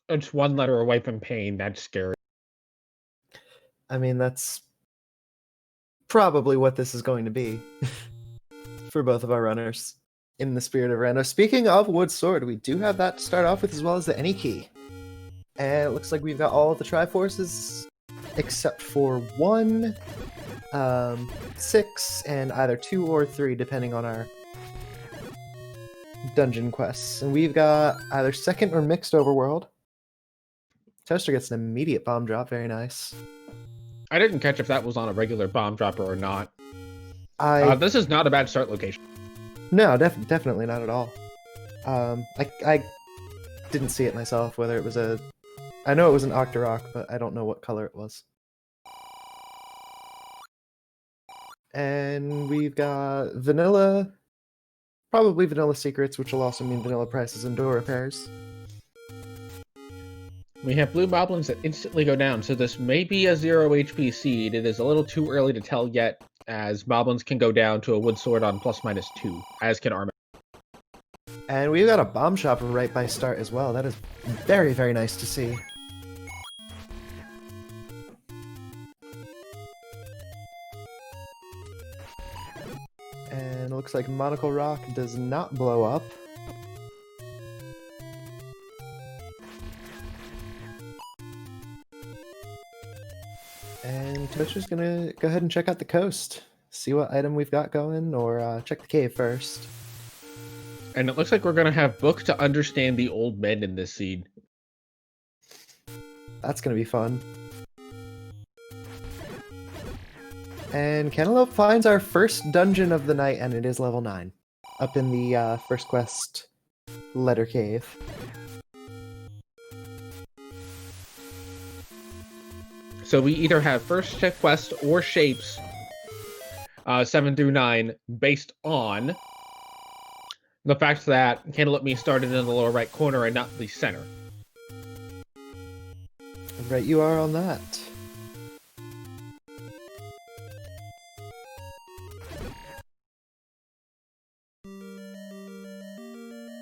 It's one letter away from pain. That's scary. I mean, that's probably what this is going to be for both of our runners in the spirit of random. Speaking of wood sword, we do have that to start off with, as well as the any key. And it looks like we've got all of the Triforces except for 1, 6, and either 2 or 3, depending on our dungeon quests. And we've got either second or mixed overworld. Toaster gets an immediate bomb drop, very nice. I didn't catch if that was on a regular bomb dropper or not. This is not a bad start location. No, definitely not at all. I didn't see it myself, whether it was a... I know it was an Octorok, but I don't know what color it was. And we've got vanilla... Probably vanilla secrets, which will also mean vanilla prices and door repairs. We have blue moblins that instantly go down, so this may be a 0 HP seed. It is a little too early to tell yet, as moblins can go down to a wood sword on ±2, as can armor. And we've got a bomb shop right by start as well. That is very, very nice to see. And it looks like Monocle Rock does not blow up. And Toaster's gonna go ahead and check out the coast. See what item we've got going, or check the cave first. And it looks like we're gonna have book to understand the old men in this seed. That's gonna be fun. And Cantaloupe finds our first dungeon of the night, and it is level 9. Up in the first quest, Letter Cave. So we either have first quest or shapes 7 through 9 based on the fact that Cantaloupeme started in the lower right corner and not the center. Right, you are on that.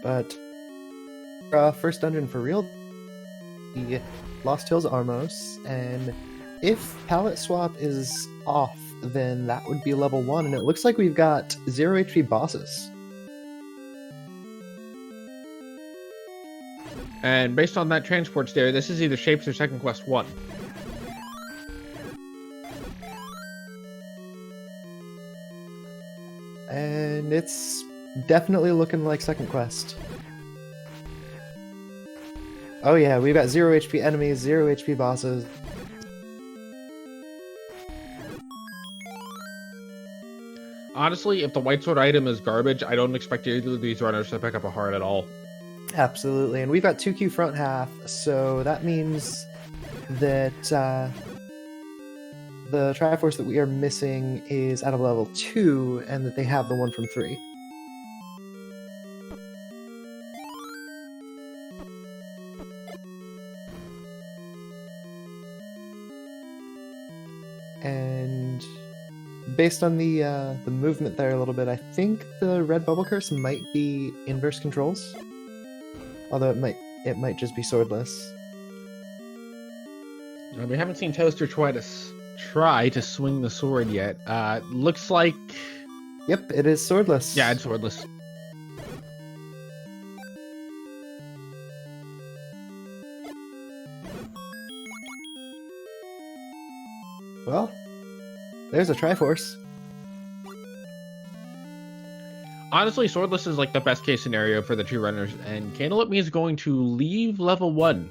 But first dungeon for real, the Lost Hills Armos, and if palette swap is off, then that would be level 1, and it looks like we've got 0 HP bosses. And based on that transport stair, this is either shapes or second quest 1. And it's definitely looking like second quest. Oh yeah, we've got 0 HP enemies, 0 HP bosses. Honestly, if the white sword item is garbage, I don't expect either of these runners to pick up a heart at all. Absolutely, and we've got 2Q front half, so that means that the Triforce that we are missing is out of level 2, and that they have the one from 3. And based on the movement there a little bit, I think the red bubble curse might be inverse controls. Although it might just be swordless. We haven't seen Toaster try to swing the sword yet. Looks like... Yep, it is swordless. Yeah, it's swordless. Well, there's a Triforce. Honestly, swordless is like the best case scenario for the two runners, and Cantaloupeme is going to leave level 1.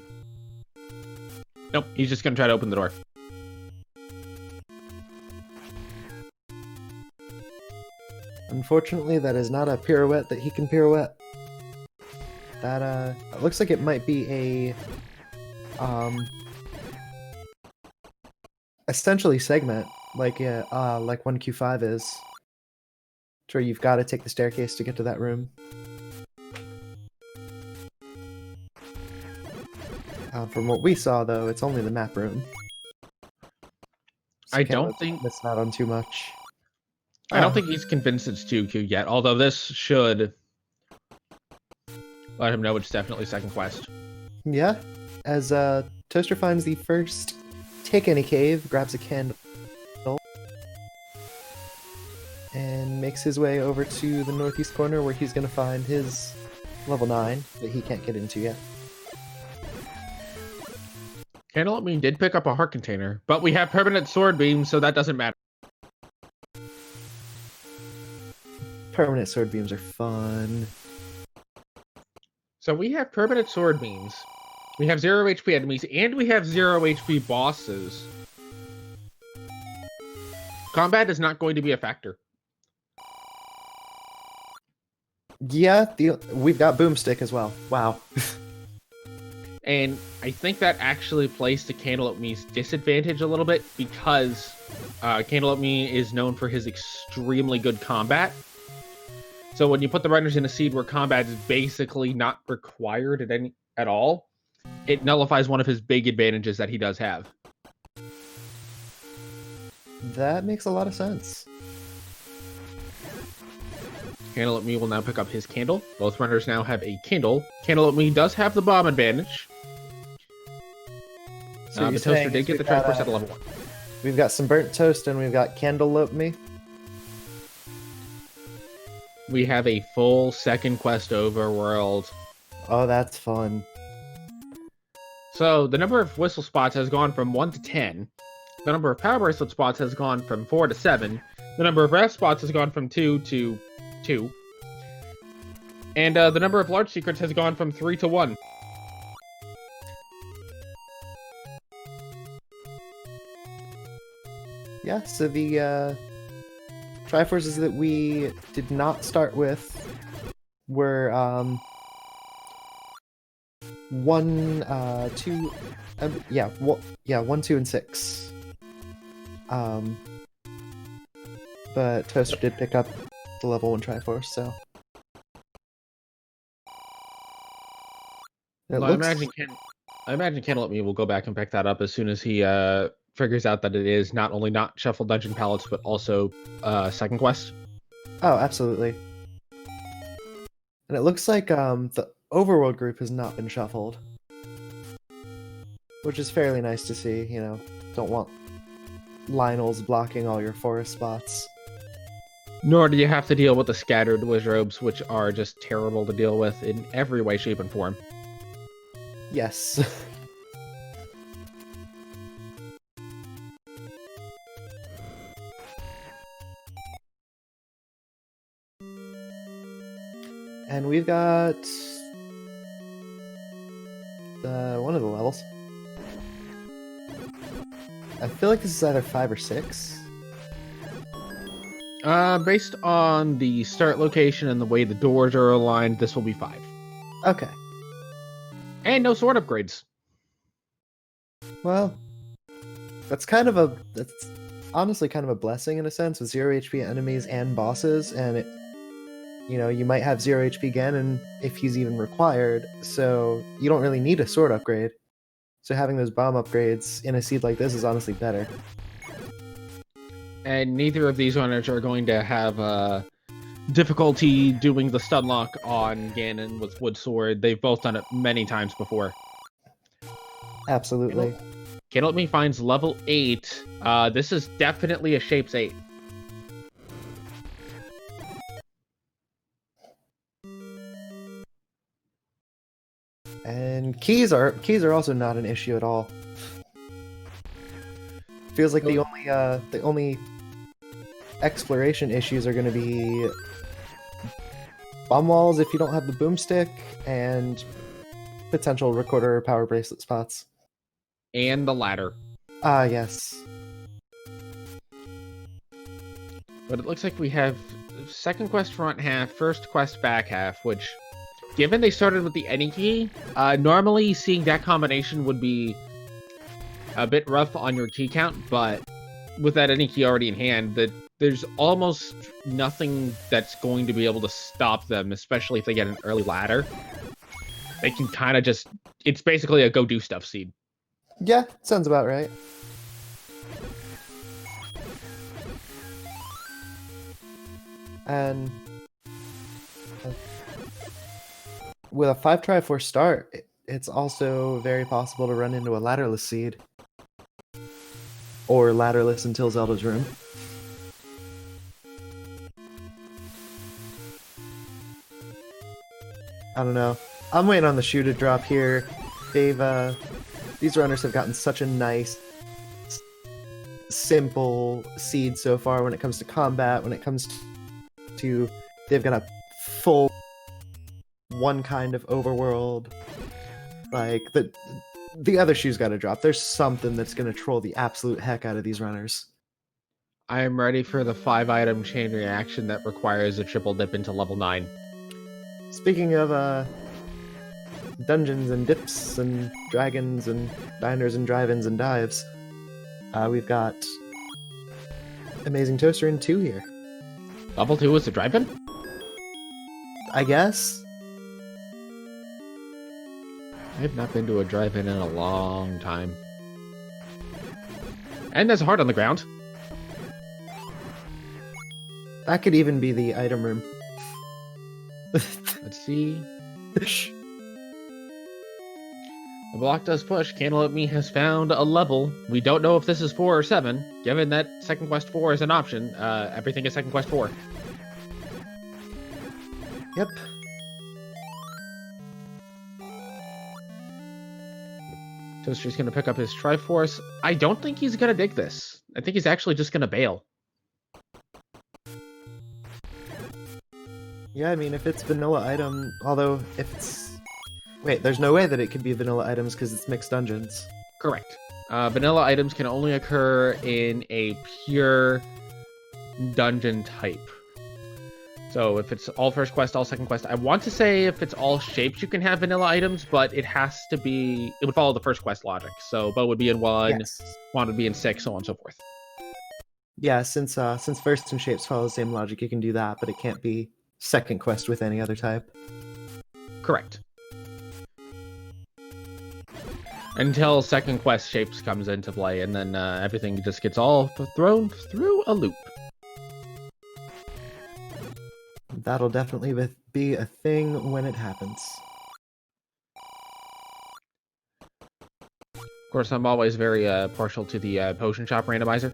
Nope, he's just going to try to open the door. Unfortunately, that is not a pirouette that he can pirouette. That it looks like it might be a essentially segment, like 1Q5 is. Where you've got to take the staircase to get to that room. From what we saw, though, it's only the map room. So I don't think that's not on too much. I don't think he's convinced it's 2Q yet, although this should let him know it's definitely second quest. Yeah, as Toaster finds the first tick in a cave, grabs a candle, and makes his way over to the northeast corner where he's going to find his level 9 that he can't get into yet. Cantaloupeme did pick up a heart container, but we have permanent sword beams, so that doesn't matter. Permanent sword beams are fun. So we have permanent sword beams. We have 0 HP enemies, and we have 0 HP bosses. Combat is not going to be a factor. Yeah, we've got Boomstick as well. Wow. And I think that actually plays to Cantaloupeme's disadvantage a little bit, because Cantaloupeme is known for his extremely good combat. So when you put the runners in a seed where combat is basically not required at all, it nullifies one of his big advantages that he does have. That makes a lot of sense. Cantaloupeme will now pick up his candle. Both runners now have a candle. Cantaloupeme does have the bomb advantage. So the Toaster did get the transport at level 1. We've got some burnt toast and we've got Cantaloupeme. We have a full second quest overworld. Oh, that's fun. So the number of whistle spots has gone from 1 to 10. The number of power bracelet spots has gone from 4 to 7. The number of rest spots has gone from 2 to 2. And the number of large secrets has gone from 3 to 1. Yeah, so the Triforces that we did not start with were 1, 2, 1, 2, and 6. But Toaster did pick up the level 1 Triforce, so. Well, I imagine Cantaloupeme will go back and pick that up as soon as he figures out that it is not only not shuffled dungeon palettes, but also second quest. Oh, absolutely. And it looks like the overworld group has not been shuffled, which is fairly nice to see. You know, don't want Lionels blocking all your forest spots. Nor do you have to deal with the scattered wizrobes, which are just terrible to deal with in every way, shape, and form. Yes. And we've got one of the levels. I feel like this is either 5 or 6. Based on the start location and the way the doors are aligned, this will be 5. Okay. And no sword upgrades. Well, that's honestly kind of a blessing in a sense, with 0 HP enemies and bosses, and you might have 0 HP again, and if he's even required, so you don't really need a sword upgrade. So having those bomb upgrades in a seed like this is honestly better. And neither of these runners are going to have difficulty doing the stun lock on Ganon with Wood Sword. They've both done it many times before. Absolutely. Cantaloupeme finds level 8. This is definitely a Shapes 8. And keys are also not an issue at all. Feels like the only exploration issues are going to be bomb walls if you don't have the boomstick, and potential recorder or power bracelet spots. And the ladder. Ah, yes. But it looks like we have second quest front half, first quest back half, which, given they started with the any key, normally seeing that combination would be a bit rough on your key count, but with that any key already in hand, there's almost nothing that's going to be able to stop them, especially if they get an early ladder. They can kind of just... It's basically a go do stuff seed. Yeah, sounds about right. And with a 5 Triforce start, it's also very possible to run into a ladderless seed. Or ladderless until Zelda's room. I don't know. I'm waiting on the shoe to drop here. These runners have gotten such a nice, simple seed so far when it comes to combat, when it comes to... They've got a full one kind of overworld. Like, the other shoe's got to drop. There's something that's going to troll the absolute heck out of these runners. I am ready for the 5-item chain reaction that requires a triple dip into level 9. Speaking of dungeons and dips and dragons and diners and drive-ins and dives, we've got AmazingToaster in 2 here. Level 2 is a drive-in? I guess? I've not been to a drive-in in a long time. And there's a heart on the ground. That could even be the item room. Let's see. The block does push. Cantaloupeme has found a level. We don't know if this is 4 or 7. Given that Second Quest 4 is an option, everything is Second Quest 4. Yep. Toaster's going to pick up his Triforce. I don't think he's going to dig this. I think he's actually just going to bail. Yeah, I mean, if it's vanilla item, although if it's... Wait, there's no way that it could be vanilla items because it's mixed dungeons. Correct. Vanilla items can only occur in a pure dungeon type. So if it's all first quest, all second quest, I want to say if it's all shapes you can have vanilla items, but it has to be... It would follow the first quest logic. So Bow would be in 1, Yes. Wand would be in 6, so on and so forth. Yeah, since first and shapes follow the same logic, you can do that, but it can't be second quest with any other type. Correct. Until second quest shapes comes into play, and then everything just gets all thrown through a loop. That'll definitely be a thing when it happens. Of course, I'm always very partial to the potion shop randomizer.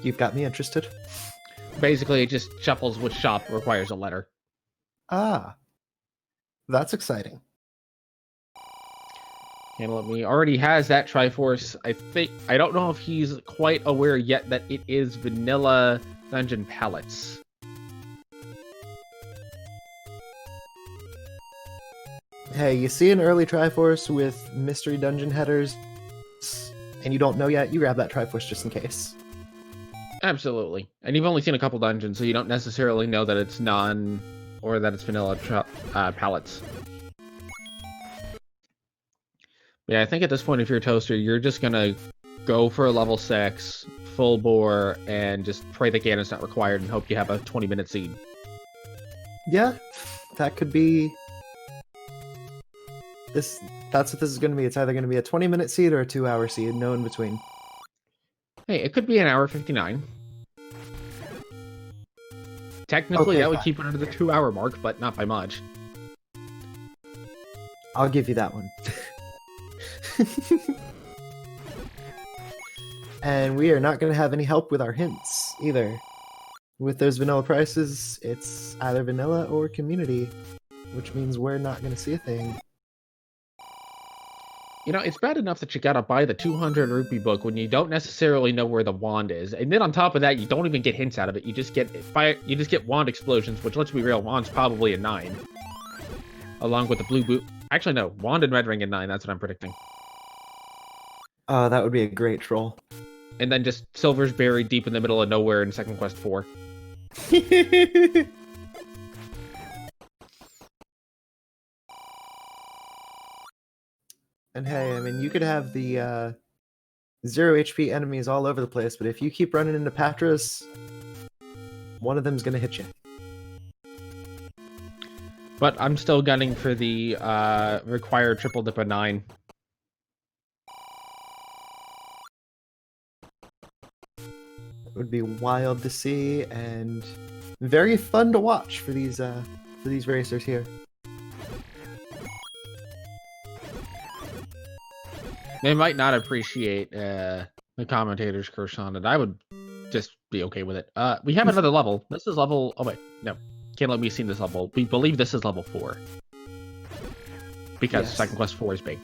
You've got me interested. Basically, it just shuffles which shop requires a letter. Ah. That's exciting. Cantaloupeme already has that Triforce. I don't know if he's quite aware yet that it is vanilla dungeon palettes. Hey, you see an early Triforce with mystery dungeon headers, and you don't know yet, you grab that Triforce just in case. Absolutely. And you've only seen a couple dungeons, so you don't necessarily know that it's or that it's vanilla palettes. Yeah, I think at this point, if you're a Toaster, you're just gonna go for a level 6, full bore, and just pray that Ganon's not required and hope you have a 20-minute seed. Yeah, that could be... That's what this is going to be. It's either going to be a 20-minute seed or a 2-hour seed, no in between. Hey, it could be an hour 59. Technically, Okay, that would fine. keep it under the 2-hour mark, but not by much. I'll give you that one. And we are not going to have any help with our hints, either. With those vanilla prices, it's either vanilla or community, which means we're not going to see a thing. You know, it's bad enough that you gotta buy the 200 rupee book when you don't necessarily know where the wand is, and then on top of that, you don't even get hints out of it. You just get wand explosions, which, let's be real, wand's probably a 9, along with the blue boot. Actually, no, wand and red ring in 9. That's what I'm predicting. That would be a great troll. And then just silver's buried deep in the middle of nowhere in Second Quest 4. And hey, I mean, you could have the 0 HP enemies all over the place, but if you keep running into Patras, one of them's gonna hit you. But I'm still gunning for the required triple dip of 9. It would be wild to see and very fun to watch for these for these racers here. They might not appreciate the commentator's curse on it. I would just be okay with it. We have another level. This is level... Oh, wait. No. Can't let me see this level. We believe this is level 4. Because Yes. Second Quest 4 is big.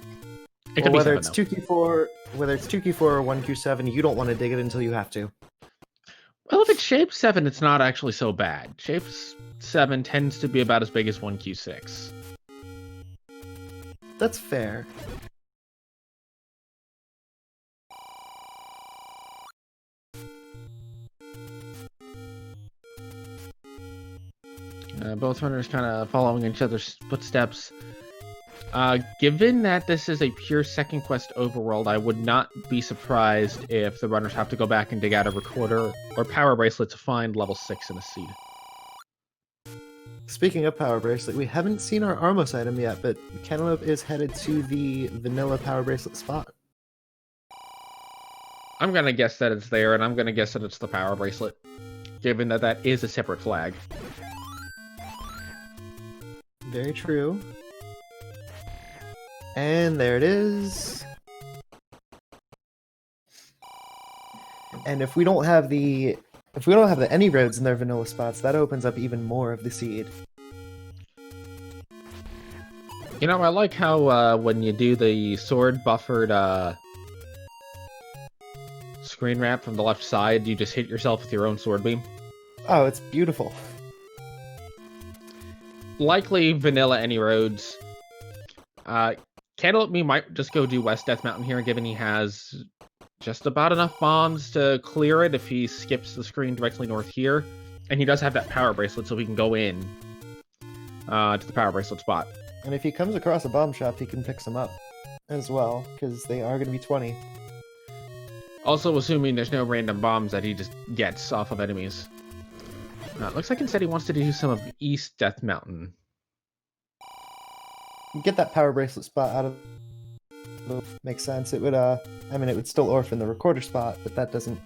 It Well, could be whether 7, it's though. 2Q4, whether it's 2Q4 or 1Q7, you don't want to dig it until you have to. Well, if it's Shape 7, it's not actually so bad. Shape 7 tends to be about as big as 1Q6. That's fair. Both runners kind of following each other's footsteps. Given that this is a pure Second Quest overworld, I would not be surprised if the runners have to go back and dig out a recorder or power bracelet to find level 6 in a seed. Speaking of Power Bracelet, we haven't seen our Armos item yet, but Cantaloupe is headed to the vanilla Power Bracelet spot. I'm going to guess that it's there, and I'm going to guess that it's the power bracelet, given that that is a separate flag. Very true. And there it is. And if we don't have the any roads in their vanilla spots, that opens up even more of the seed. You know, I like how when you do the sword buffered screen wrap from the left side, you just hit yourself with your own sword beam. Oh, it's beautiful. Likely vanilla any roads. Cantaloupeme might just go do West Death Mountain here, given he has just about enough bombs to clear it if he skips the screen directly north here. And he does have that power bracelet, so he can go in to the power bracelet spot. And if he comes across a bomb shop, he can pick some up as well, because they are going to be 20. Also assuming there's no random bombs that he just gets off of enemies. It looks like instead he wants to do some of East Death Mountain. Get that Power Bracelet spot out of... Makes sense. It would, I mean, it would still orphan the recorder spot, but that doesn't...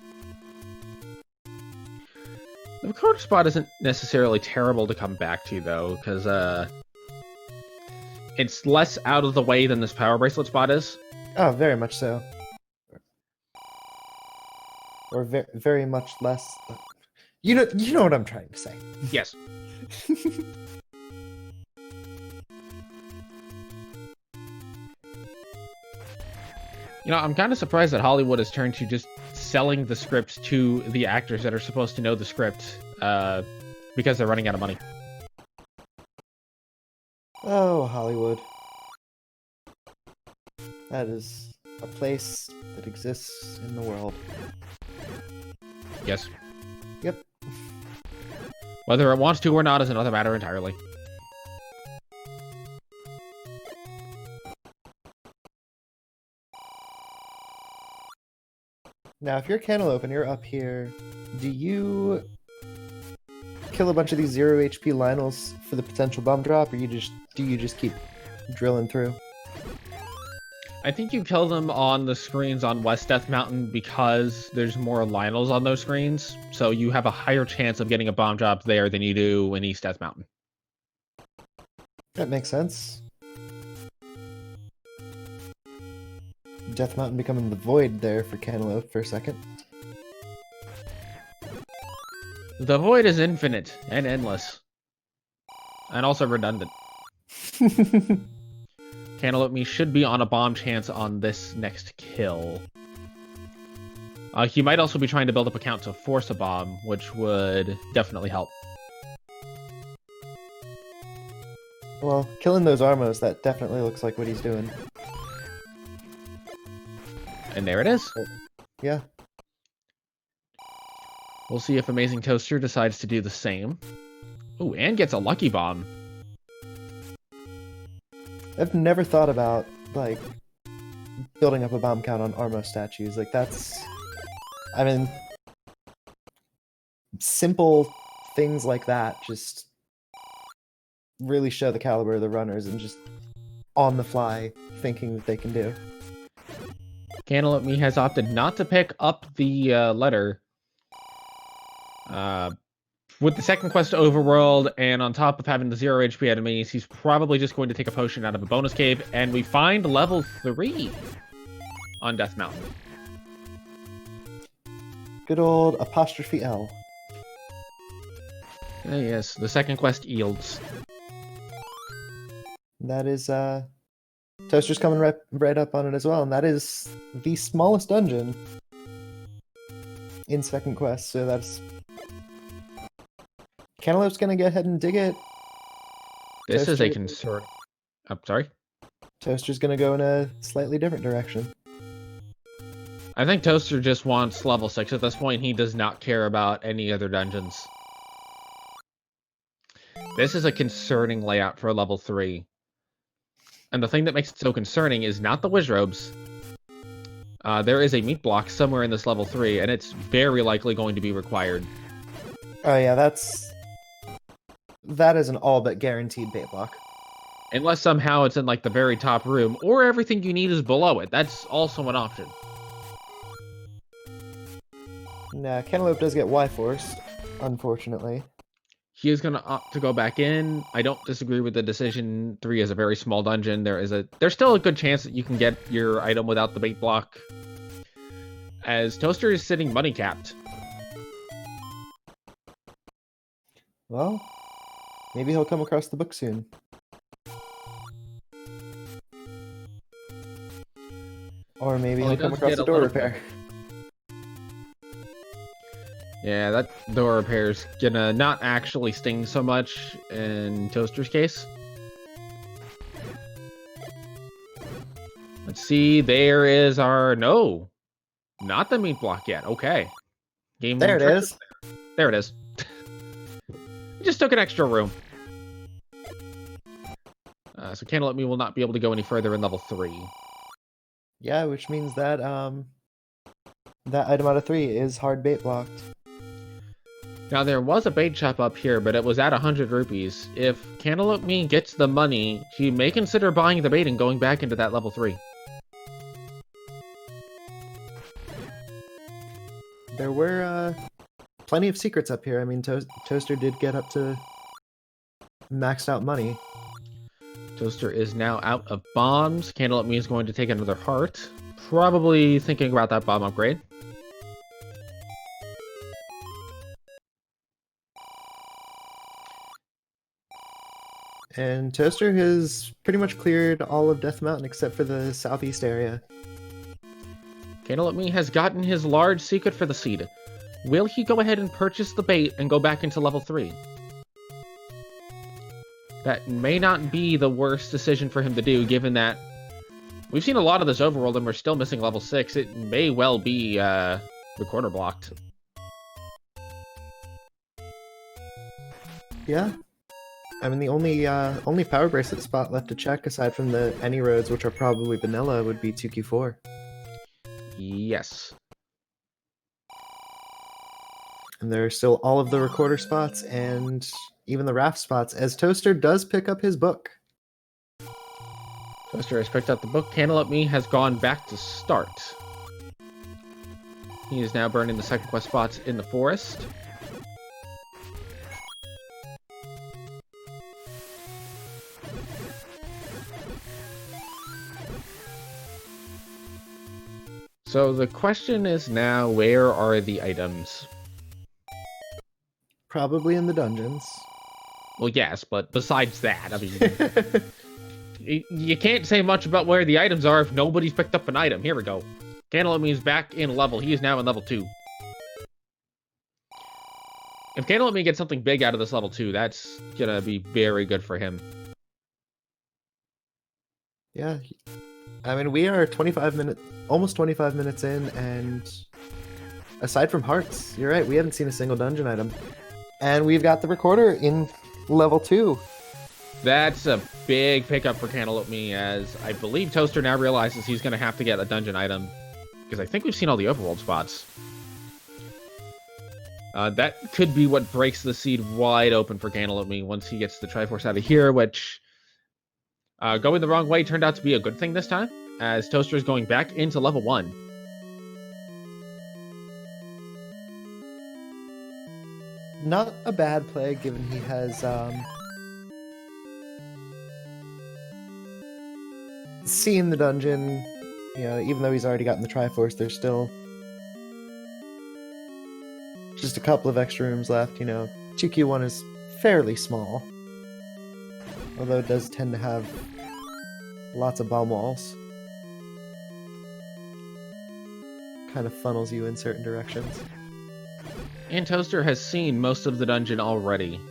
The recorder spot isn't necessarily terrible to come back to, though, because it's less out of the way than this power bracelet spot is. Oh, very much so. Or very much less... You know what I'm trying to say. Yes. You know, I'm kind of surprised that Hollywood has turned to just selling the scripts to the actors that are supposed to know the script, because they're running out of money. Oh, Hollywood. That is a place that exists in the world. Yes. Yep. Whether it wants to or not is another matter entirely. Now, if you're Cantaloupe and you're up here, do you kill a bunch of these 0 HP Lionels for the potential bomb drop, or do you just keep drilling through? I think you kill them on the screens on West Death Mountain because there's more Lionels on those screens, so you have a higher chance of getting a bomb drop there than you do in East Death Mountain. That makes sense. Death Mountain becoming the void there for Cantaloupe for a second. The void is infinite and endless. And also redundant. Cantaloupeme should be on a bomb chance on this next kill. He might also be trying to build up a count to force a bomb, which would definitely help. Well, killing those Armos, that definitely looks like what he's doing. And there it is. Yeah. We'll see if AmazingToaster decides to do the same. Ooh, and gets a lucky bomb. I've never thought about, like, building up a bomb count on Armo statues. Like, that's... I mean... Simple things like that just really show the caliber of the runners and just on the fly thinking that they can do. Cantaloupeme has opted not to pick up the letter. with the second quest overworld, and on top of having the 0 HP enemies, he's probably just going to take a potion out of a bonus cave, and we find level 3 on Death Mountain. Good old apostrophe L. Yes, the second quest yields. That is, Toaster's coming right up on it as well, and that is the smallest dungeon in second quest, so that's... Cantaloupe's gonna go ahead and dig it. This is a concern. I'm sorry? Toaster's gonna go in a slightly different direction. I think Toaster just wants level 6 at this point. He does not care about any other dungeons. This is a concerning layout for level 3. And the thing that makes it so concerning is not the Wizrobes. There is a meat block somewhere in this level 3, and it's very likely going to be required. Oh yeah, that is an all but guaranteed bait block. Unless somehow it's in like the very top room, or everything you need is below it. That's also an option. Nah, Cantaloupe does get Y-forced, unfortunately. He is going to opt to go back in. I don't disagree with the decision. 3 is a very small dungeon. There's still a good chance that you can get your item without the bait block. As Toaster is sitting money capped. Well, maybe he'll come across the book soon. Or maybe he'll come across the door repair. Yeah, that door repair's gonna not actually sting so much in Toaster's case. Let's see, there is our... No! Not the meat block yet, okay. Game there it is. There it is. Just took an extra room. So Cantaloupeme will not be able to go any further in level 3. Yeah, which means that that item out of 3 is hard bait blocked. Now there was a bait shop up here, but it was at 100 rupees. If Cantaloupeme gets the money, he may consider buying the bait and going back into that level 3. There were plenty of secrets up here. I mean, Toaster did get up to maxed out money. Toaster is now out of bombs. Cantaloupeme is going to take another heart. Probably thinking about that bomb upgrade. And Toaster has pretty much cleared all of Death Mountain except for the southeast area. Cantaloupeme has gotten his large secret for the seed. Will he go ahead and purchase the bait and go back into level 3? That may not be the worst decision for him to do, given that we've seen a lot of this overworld and we're still missing level 6. It may well be recorder blocked. Yeah. I mean, the only power bracelet spot left to check, aside from the any roads, which are probably vanilla, would be 2Q4. Yes. And there are still all of the recorder spots and even the raft spots, as Toaster does pick up his book. Toaster has picked up the book. Cantaloupeme has gone back to start. He is now burning the second quest spots in the forest. So the question is now, where are the items? Probably in the dungeons. Well, yes, but besides that, I mean... you can't say much about where the items are if nobody's picked up an item. Here we go. Cantaloupeme is back in level. He is now in level 2. If Cantaloupeme gets something big out of this level 2, that's gonna be very good for him. Yeah. I mean, we are almost 25 minutes in, and aside from hearts, you're right, we haven't seen a single dungeon item. And we've got the recorder in level 2. That's a big pickup for Cantaloupeme, as I believe Toaster now realizes he's going to have to get a dungeon item, because I think we've seen all the overworld spots. That could be what breaks the seed wide open for Cantaloupeme once he gets the Triforce out of here, which... going the wrong way turned out to be a good thing this time, as Toaster is going back into level 1. not a bad play, given he has seen the dungeon. You know, even though he's already gotten the Triforce, there's still just a couple of extra rooms left. You know, 2Q1 is fairly small, although it does tend to have lots of bomb walls. Kind of funnels you in certain directions. And Toaster has seen most of the dungeon already.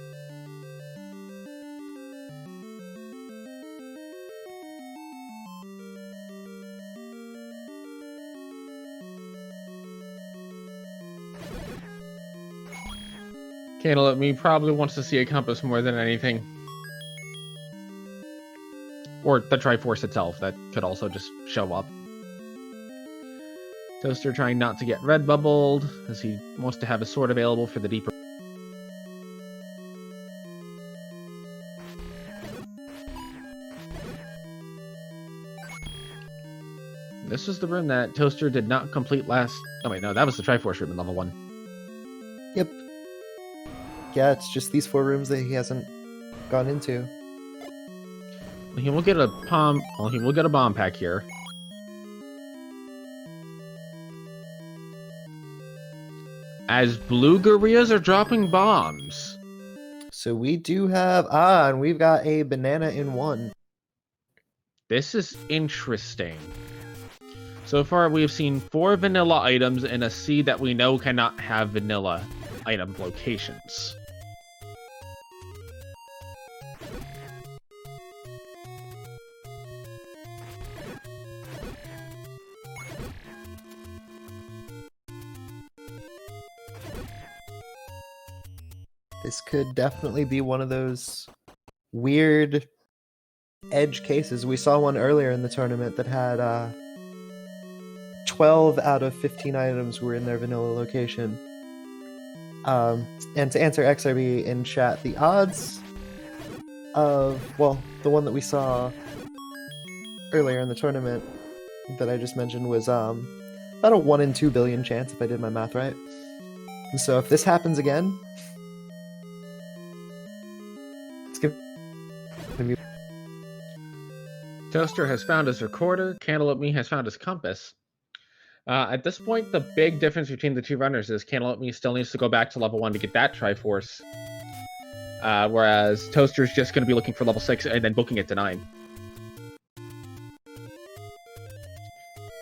Cantaloupeme probably wants to see a compass more than anything. Or the Triforce itself, that could also just show up. Toaster trying not to get red bubbled, as he wants to have his sword available for the deeper. This was the room that Toaster did not complete last... Oh wait, no, that was the Triforce room in level 1. Yep. Yeah, it's just these 4 rooms that he hasn't gone into. He will get a bomb. Well, he will get a bomb pack here. As blue gorillas are dropping bombs. So we do have and we've got a banana in 1. This is interesting. So far, we have seen 4 vanilla items and a seed that we know cannot have vanilla item locations. This could definitely be one of those weird edge cases. We saw one earlier in the tournament that had 12 out of 15 items were in their vanilla location. And to answer XRB in chat, the odds of, well, the one that we saw earlier in the tournament that I just mentioned was about a 1 in 2 billion chance, if I did my math right. And so if this happens again, it's gonna be... Toaster has found his recorder. Cantaloupeme has found his compass. At this point, the big difference between the two runners is Cantaloupeme still needs to go back to level 1 to get that Triforce. Whereas Toaster's just going to be looking for level 6 and then booking it to 9.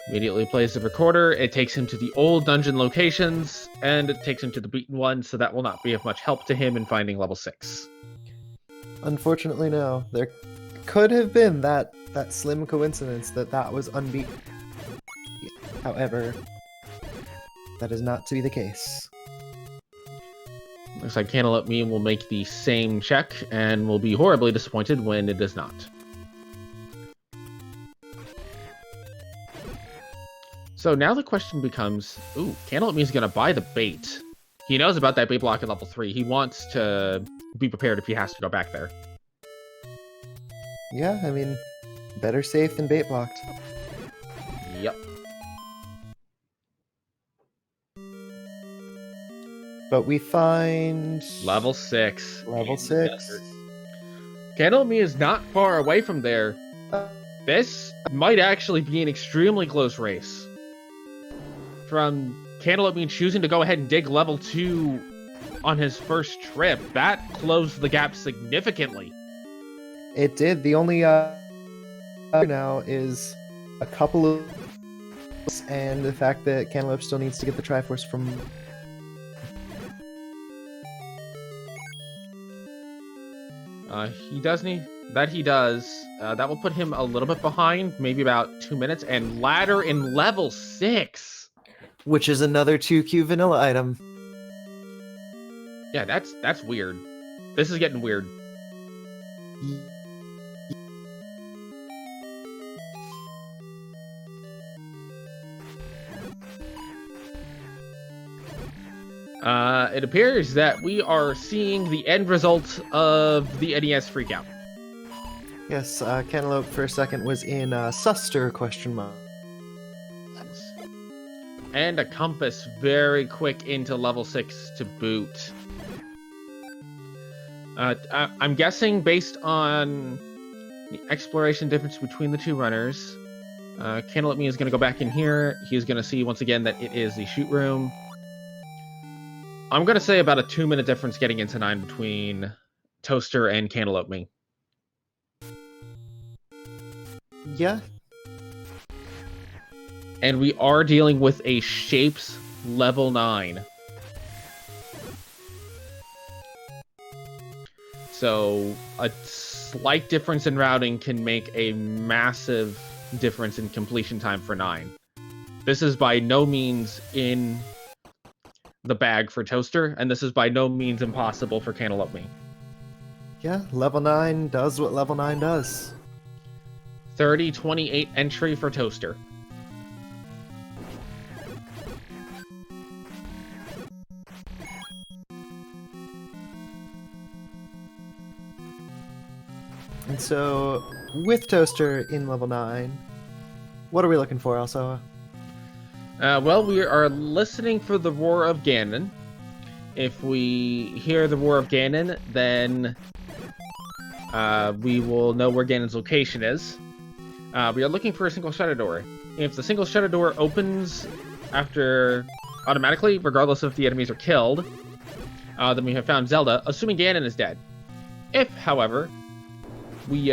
Immediately plays the recorder. It takes him to the old dungeon locations, and it takes him to the beaten one, so that will not be of much help to him in finding level 6. Unfortunately, no. There could have been that slim coincidence that was unbeaten. However, that is not to be the case. Looks like Cantaloupeme will make the same check and will be horribly disappointed when it does not. So now the question becomes, ooh, Cantaloupeme is going to buy the bait. He knows about that bait block at level 3. He wants to be prepared if he has to go back there. Yeah, I mean, better safe than bait blocked. Yep. But we find... Level 6. Level 6. Cantaloupeme is not far away from there. This might actually be an extremely close race. From Cantaloupeme choosing to go ahead and dig level 2 on his first trip, that closed the gap significantly. It did. The only now is a couple of... and the fact that Cantaloupeme still needs to get the Triforce from... He does need... That he does. That will put him a little bit behind, maybe about 2 minutes, and ladder in level 6. Which is another 2Q vanilla item. Yeah, that's weird. This is getting weird. It appears that we are seeing the end result of the NES freakout. Yes, Cantaloupe for a second was in Suster question mark. And a compass very quick into level 6 to boot. I'm guessing based on the exploration difference between the two runners, Cantaloupeme is going to go back in here. He's going to see once again that it is the shoot room. I'm going to say about a 2-minute difference getting into 9 between Toaster and Cantaloupeme. Yeah. And we are dealing with a Shapes level 9. So a slight difference in routing can make a massive difference in completion time for 9. This is by no means in the bag for Toaster, and this is by no means impossible for Cantaloupeme. Yeah, level 9 does what level 9 does. 30-28 entry for Toaster. And so, with Toaster in level 9, what are we looking for, Alsoa? Well, we are listening for the Roar of Ganon. If we hear the Roar of Ganon, then we will know where Ganon's location is. We are looking for a single shutter door. If the single shutter door opens after automatically, regardless if the enemies are killed, then we have found Zelda, assuming Ganon is dead. If, however, we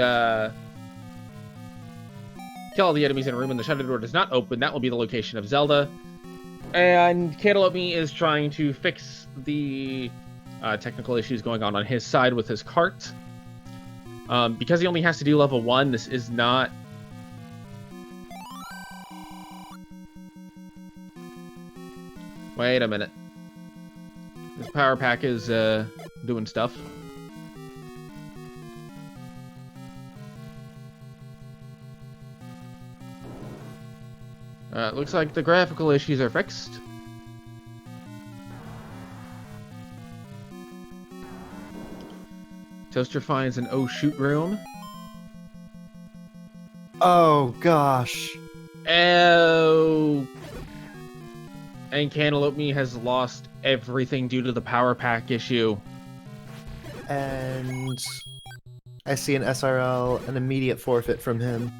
kill all the enemies in a room and the shutter door does not open, that will be the location of Zelda. And Cantaloupeme is trying to fix the technical issues going on his side with his cart. Because he only has to do level 1, this is not... Wait a minute. This power pack is doing stuff. Looks like the graphical issues are fixed. Toaster finds an shoot room. Oh, gosh. Oh. And Cantaloupeme has lost everything due to the power pack issue. And I see an SRL, an immediate forfeit from him.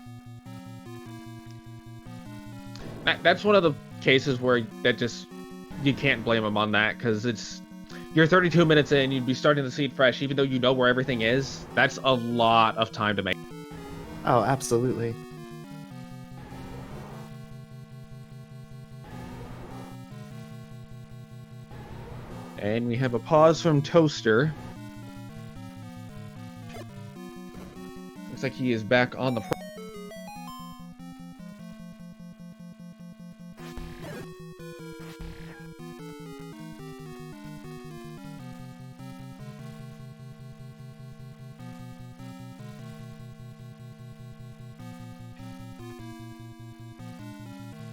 That's one of the cases where you can't blame him on that, because you're 32 minutes in, you'd be starting the seed fresh, even though you know where everything is. That's a lot of time to make. Oh, absolutely. And we have a pause from Toaster. Looks like he is back on the...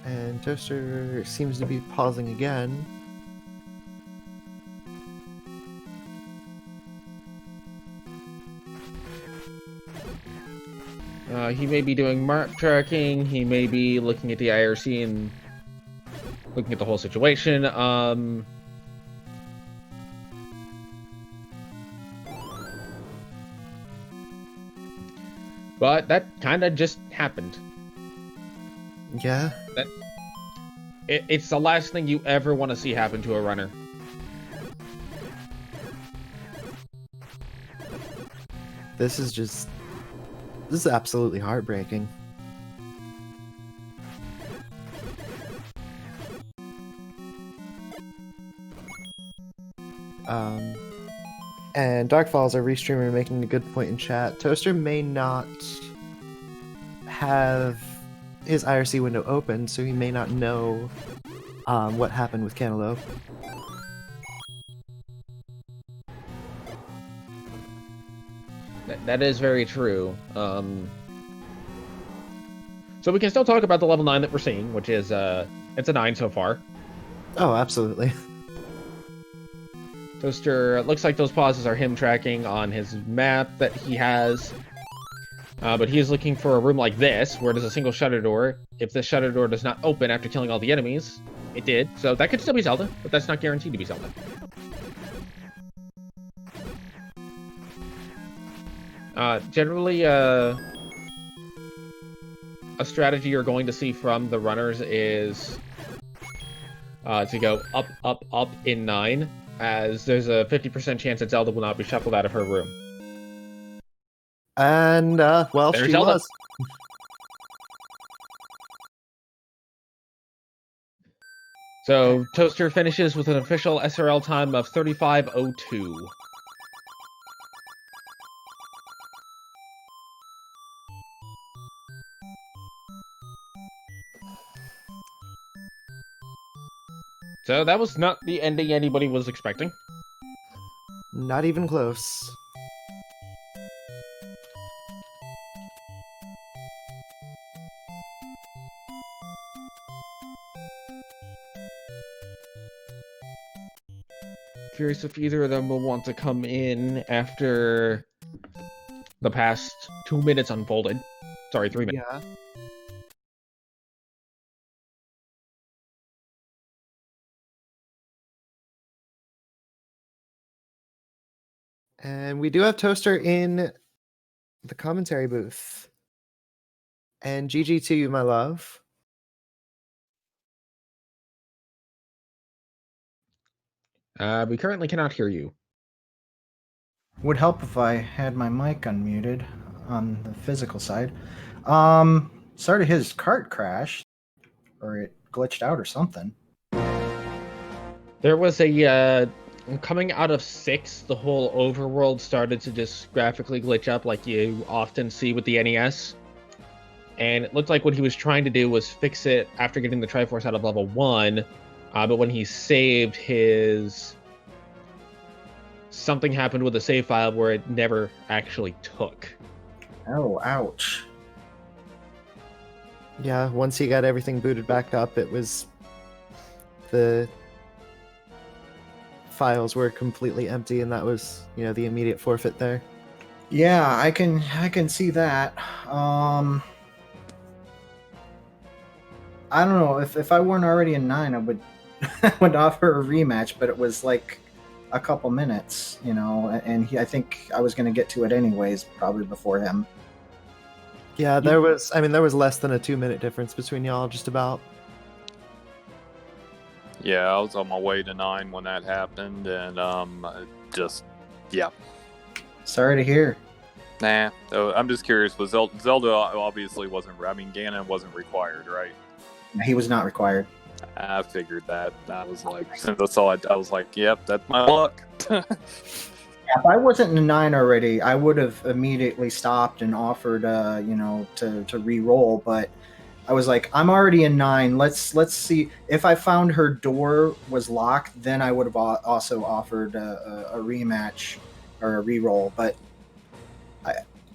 And Toaster seems to be pausing again. He may be doing mark tracking, he may be looking at the IRC and looking at the whole situation. But that kind of just happened. Yeah. It's the last thing you ever want to see happen to a runner. This is absolutely heartbreaking. And Darkfalls, our restreamer, making a good point in chat. Toaster may not have his IRC window open, so he may not know what happened with Cantaloupe. That is very true. So we can still talk about the level 9 that we're seeing, which is, it's a 9 so far. Oh, absolutely. Toaster, looks like those pauses are him tracking on his map that he has. But he is looking for a room like this, where there's a single shutter door. If this shutter door does not open after killing all the enemies, it did. So that could still be Zelda, but that's not guaranteed to be Zelda. Generally, a strategy you're going to see from the runners is to go up, up, up in 9, as there's a 50% chance that Zelda will not be shuffled out of her room. And, well, There's she Zelda. was. So, Toaster finishes with an official SRL time of 35:02. So that was not the ending anybody was expecting. Not even close. Curious if either of them will want to come in after the past 2 minutes unfolded. Sorry, 3 minutes. Yeah. And we do have Toaster in the commentary booth. And GG to you, my love. We currently cannot hear you. Would help if I had my mic unmuted on the physical side. Started his cart crashed, or it glitched out or something. There was a coming out of 6, the whole overworld started to just graphically glitch up like you often see with the NES. And it looked like what he was trying to do was fix it after getting the Triforce out of level 1, but when he saved his... something happened with the save file where it never actually took. Oh, ouch. Yeah, once he got everything booted back up, it was... the files were completely empty, and that was, you know, the immediate forfeit there. Yeah, I can see that. I don't know, if I weren't already in 9, I would I would offer a rematch, but it was like a couple minutes, you know, and I think I was going to get to it anyways, probably before him. Yeah, there was less than a 2-minute difference between y'all, just about. Yeah, I was on my way to 9 when that happened, and yeah. Sorry to hear. Nah, I'm just curious. Was Zelda obviously wasn't? I mean, Ganon wasn't required, right? He was not required. I figured that. I was like, since that's all I was like, yep, that's my luck. If I wasn't in 9 already, I would have immediately stopped and offered, to re-roll. But I was like, I'm already in 9. Let's see. If I found her door was locked, then I would have also offered a rematch or a re-roll. But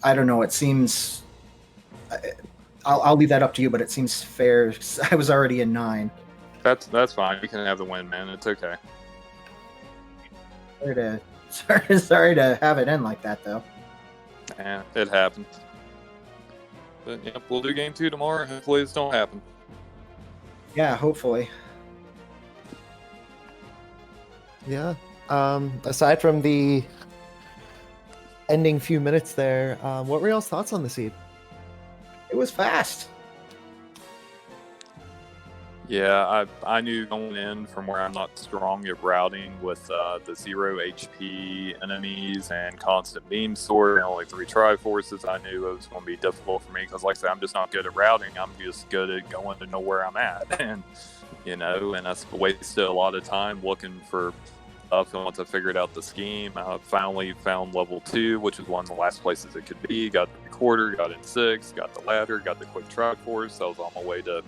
I don't know. It seems. I'll leave that up to you, but it seems fair. I was already in 9. That's fine. You can have the win, man. It's okay. Sorry to have it end like that, though. Yeah, it happened. But yeah, we'll do game 2 tomorrow. Hopefully, this don't happen. Yeah, hopefully. Yeah. Aside from the ending few minutes there, what were y'all's thoughts on the seed? It was fast. Yeah, I knew going in from where I'm not strong at routing with the 0 HP enemies and constant beam sword and only 3 Triforces, I knew it was going to be difficult for me because, like I said, I'm just not good at routing. I'm just good at going to know where I'm at. And, and I wasted a lot of time looking for stuff. And once I figured out the scheme, I finally found level 2, which is one of the last places it could be. Got the recorder, got in 6, got the ladder, got the quick Triforce. I was on my way to...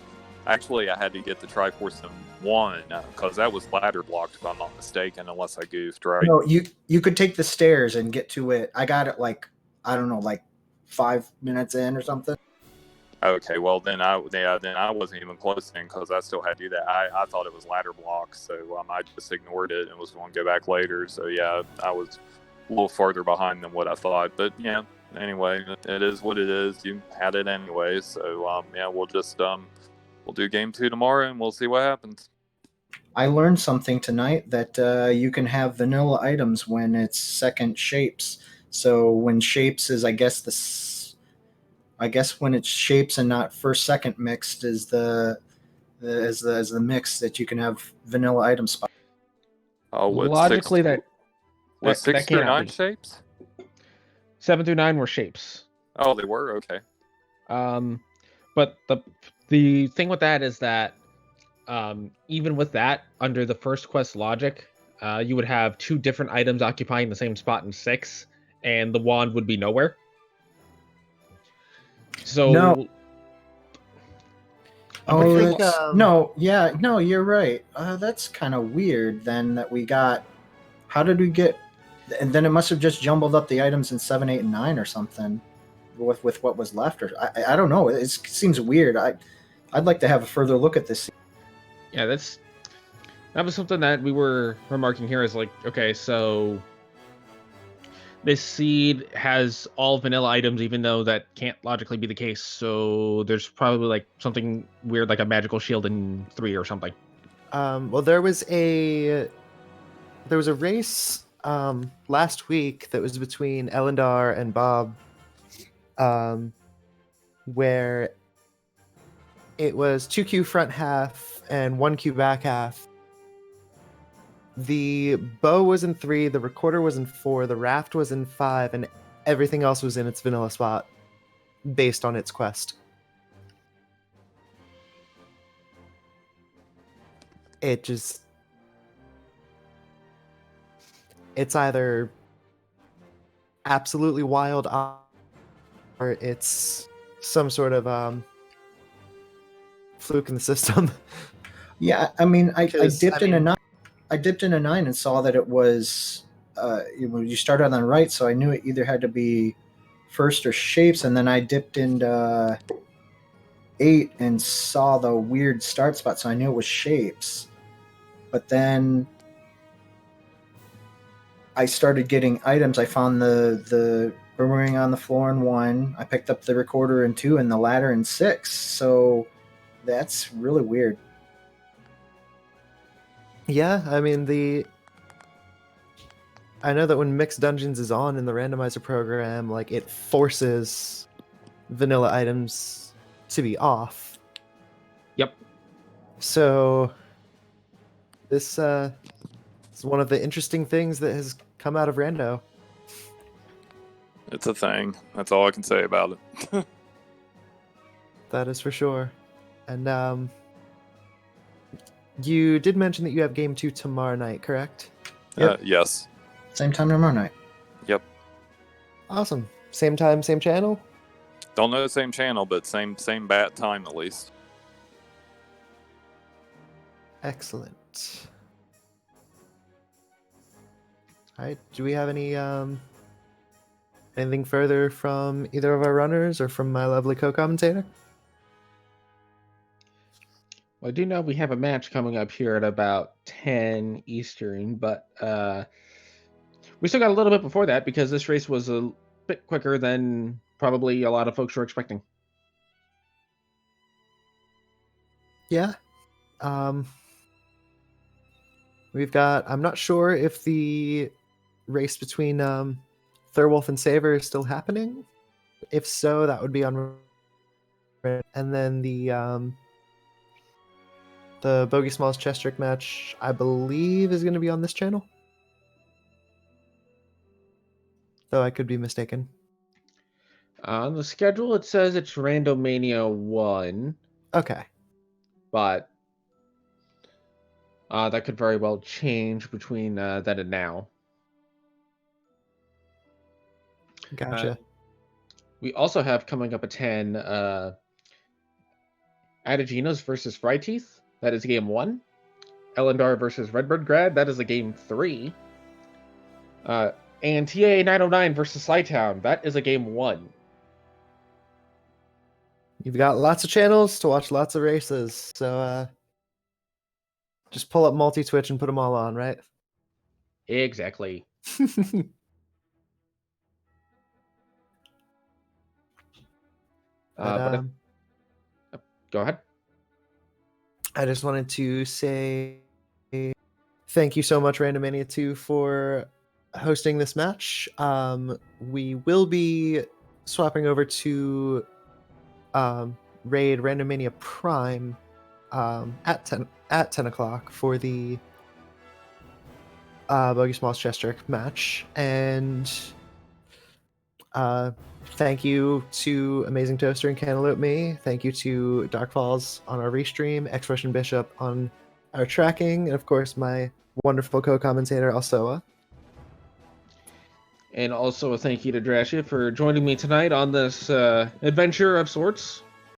Actually, I had to get the Triforce in 1 because that was ladder blocked, if I'm not mistaken, unless I goofed, right? No, you could take the stairs and get to it. I got it like 5 minutes in or something. Okay, well then I wasn't even close then because I still had to do that. I thought it was ladder blocked, so I just ignored it and was going to go back later. So yeah, I was a little farther behind than what I thought. But yeah, anyway, it is what it is. You had it anyway, so yeah, we'll just we'll do game 2 tomorrow and we'll see what happens. I learned something tonight that you can have vanilla items when it's second shapes. So when shapes is, I guess I guess when it's shapes and not first second mixed is the mix that you can have vanilla item spot. Oh, what Logically, that was that 6 through cannot 9 be. shapes? 7 through 9 were shapes. Oh, they were okay. But the thing with that is that even with that, under the first quest logic, you would have 2 different items occupying the same spot in 6, and the wand would be nowhere. So No. I'm Oh, pretty sure that's, no, yeah, no, you're right. That's kind of weird then that we got. How did we get? And then it must have just jumbled up the items in 7, 8, and 9 or something with what was left. Or I don't know. It seems weird. I'd like to have a further look at this. yeah, that was something that we were remarking here is like, okay, so this seed has all vanilla items, even though that can't logically be the case. So there's probably like something weird, like a magical shield in 3 or something. Well, there was a race last week that was between Elendar and Bob, where it was 2Q front half and 1Q back half. The bow was in 3, the recorder was in 4, the raft was in 5, and everything else was in its vanilla spot based on its quest. It's either absolutely wild or it's some sort of fluke in the system. Yeah, I mean, I 'Cause, dipped I in a mean- 9. I dipped in a 9 and saw that it was. You started on the right, so I knew it either had to be first or shapes, and then I dipped into 8 and saw the weird start spot, so I knew it was shapes. But then I started getting items. I found the boomerang on the floor in 1. I picked up the recorder in 2 and the ladder in 6. So that's really weird. Yeah, I mean I know that when Mixed Dungeons is on in the randomizer program, like it forces vanilla items to be off. Yep. So this is one of the interesting things that has come out of Rando. It's a thing. That's all I can say about it. That is for sure. And you did mention that you have game 2 tomorrow night, correct? Yep. Yes. Same time tomorrow night. Yep. Awesome. Same time, same channel? Don't know the same channel, but same bat time at least. Excellent. All right. Do we have any anything further from either of our runners or from my lovely co-commentator? Well, I do know we have a match coming up here at about 10 Eastern, but we still got a little bit before that because this race was a bit quicker than probably a lot of folks were expecting. Yeah. We've got, I'm not sure if the race between Thurwolf and Saver is still happening. If so, that would be on. And then the Bogey Smalls chest trick match, I believe, is going to be on this channel. Though I could be mistaken. On the schedule, it says it's Randomania 1, Okay. but that could very well change between then and now. Gotcha. We also have coming up at 10 Adaginos versus Fryteeth. That is game 1. Elendar versus Redbird Grad. That is a game 3. And TA 909 versus Slytown. That is a game 1. You've got lots of channels to watch lots of races, so just pull up multi-Twitch and put them all on, right? Exactly. But go ahead. I just wanted to say thank you so much, Randomania 2, for hosting this match. We will be swapping over to raid Randomania Prime at 10 o'clock for the Bogey Smalls Chester match. And thank you to AmazingToaster and Cantaloupeme. Thank you to Dark Falls on our restream, Expression Bishop on our tracking, and of course my wonderful co-commentator Alsoa. And also a thank you to Drasha for joining me tonight on this adventure of sorts.